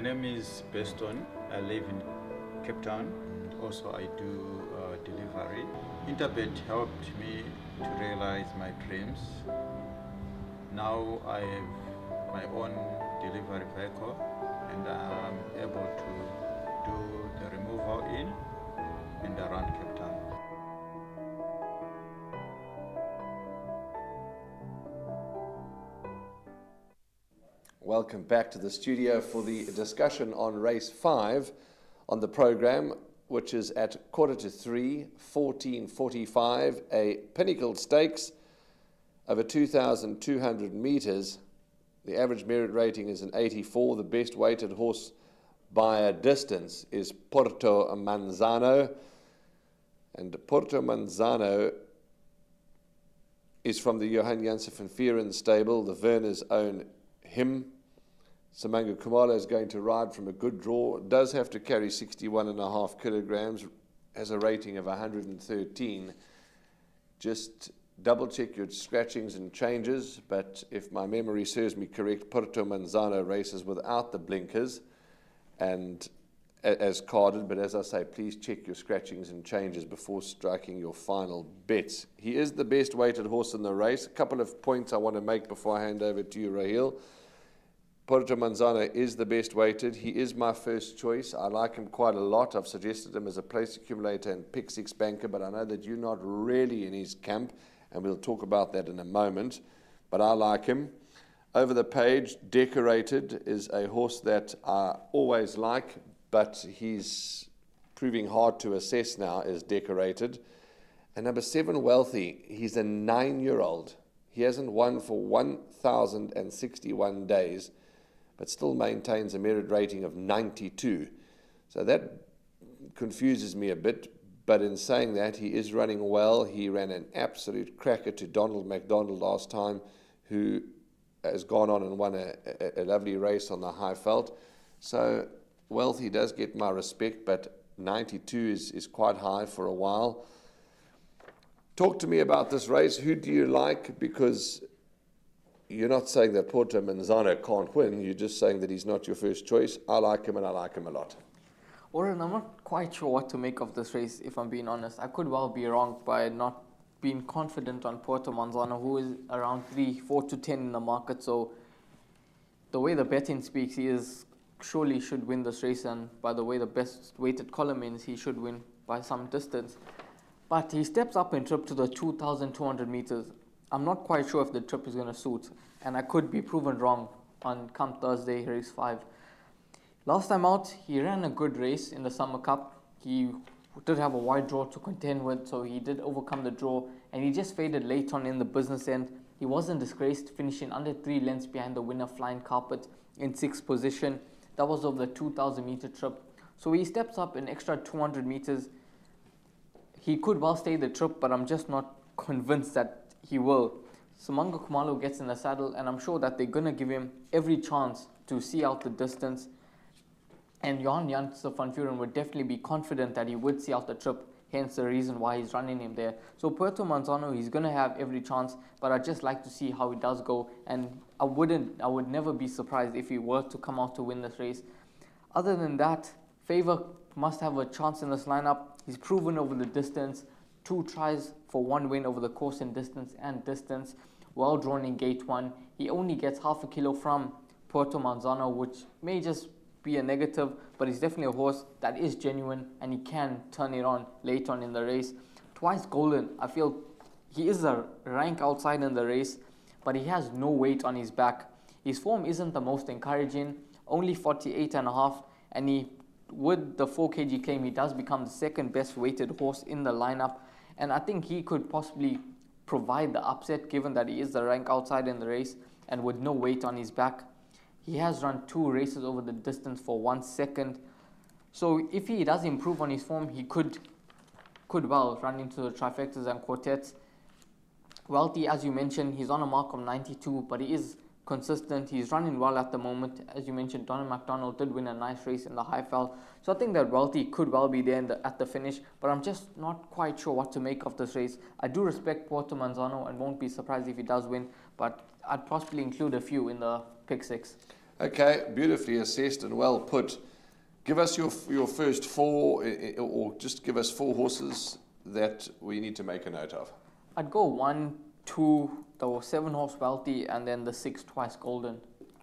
My name is Beston. I live in Cape Town. Also, I do delivery. Interbet helped me to realize my dreams. Now I have my own delivery vehicle and I'm able to do the removal in and around Cape Town. Welcome back to the studio for the discussion on race 5 on the program, which is at 2:45, 14:45, a Pinnacle Stakes over 2,200 meters. The average merit rating is an 84. The best weighted horse by a distance is Porto Manzano. And Porto Manzano is from the Johan Janssen van Vieren stable. The Werners own him. Simango Khumalo is going to ride from a good draw. Does have to carry 61.5 kilograms. Has a rating of 113. Just double check your scratchings and changes. But if my memory serves me correct, Porto Manzano races without the blinkers and as carded. But as I say, please check your scratchings and changes before striking your final bets. He is the best weighted horse in the race. A couple of points I want to make before I hand over to you, Raheel. Porto Manzano is the best weighted. He is my first choice. I like him quite a lot. I've suggested him as a place accumulator and pick six banker, but I know that you're not really in his camp, and we'll talk about that in a moment. But I like him. Over the page, Decorated is a horse that I always like, but he's proving hard to assess now as Decorated. And number 7, Wealthy. He's a 9-year-old. He hasn't won for 1,061 days, but still maintains a merit rating of 92. So that confuses me a bit, but in saying that, he is running well. He ran an absolute cracker to Donald McDonald last time, who has gone on and won a lovely race on the Highveld. So Wealthy does get my respect, but 92 is quite high for a while. Talk to me about this race. Who do you like? Because you're not saying that Porto Manzano can't win. You're just saying that he's not your first choice. I like him, and I like him a lot. Warren, I'm not quite sure what to make of this race, if I'm being honest. I could well be wrong by not being confident on Porto Manzano, who is around 4 to 10 in the market. So the way the betting speaks, he surely should win this race, and by the way the best weighted column is, he should win by some distance. But he steps up in trip to the 2,200 meters. I'm not quite sure if the trip is going to suit, and I could be proven wrong on come Thursday, race 5. Last time out, he ran a good race in the Summer Cup. He did have a wide draw to contend with, so he did overcome the draw, and he just faded late on in the business end. He wasn't disgraced, finishing under 3 lengths behind the winner, Flying Carpet, in 6th position. That was over the 2,000 meter trip. So he steps up an extra 200 meters. He could well stay the trip, but I'm just not convinced that he will. Simango Khumalo gets in the saddle, and I'm sure that they're going to give him every chance to see out the distance. And Johan Janssen van Vieren would definitely be confident that he would see out the trip, hence the reason why he's running him there. So Porto Manzano, he's going to have every chance, but I'd just like to see how he does go, and I would never be surprised if he were to come out to win this race. Other than that, Favor must have a chance in this lineup. He's proven over the distance, 2 tries for 1 win over the course and distance, well drawn in gate 1. He only gets half a kilo from Porto Manzano, which may just be a negative, but he's definitely a horse that is genuine, and he can turn it on late on in the race. Twice Golden, I feel he is a rank outside in the race, but he has no weight on his back. His form isn't the most encouraging, only 48.5, and with the 4 kg claim, he does become the second best weighted horse in the lineup, and I think he could possibly provide the upset, given that he is the rank outside in the race and with no weight on his back. He has run 2 races over the distance for 1 second. So if he does improve on his form, he could well run into the trifectas and quartets. Wealthy, as you mentioned, he's on a mark of 92, but he is consistent. He's running well at the moment. As you mentioned, Donald McDonald did win a nice race in the Highveld. So I think that Wealthy could well be there at the finish, but I'm just not quite sure what to make of this race. I do respect Porto Manzano and won't be surprised if he does win, but I'd possibly include a few in the pick 6. Okay, beautifully assessed and well put. Give us your first four, or just give us 4 horses that we need to make a note of. I'd go 1, 2, the 7-horse Wealthy, and then the 6 Twice Golden.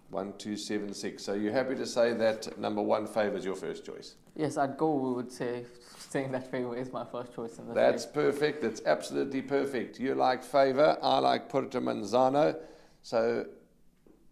1, 2, 7, 6. So you're happy to say that number 1 favours your first choice? Yes, I'd go. We would say saying that Favour is my first choice in the That's race. perfect. That's absolutely perfect. You like Favour, I like Porto Manzano. So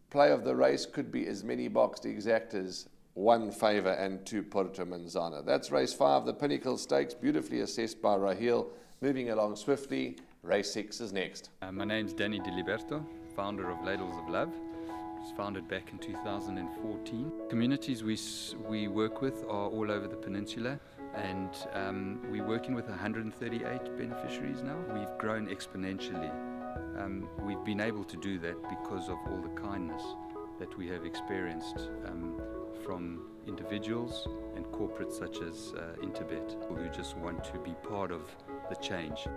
play of the race could be as many boxed exact as 1 Favour and 2 Porto Manzano. That's race 5, the Pinnacle Stakes, beautifully assessed by Raheel. Moving along swiftly, race 6 is next. My name's Danny Diliberto, founder of Ladles of Love. It was founded back in 2014. Communities we work with are all over the peninsula, and we're working with 138 beneficiaries now. We've grown exponentially. We've been able to do that because of all the kindness that we have experienced from individuals and corporates such as Interbet, who just want to be part of the change.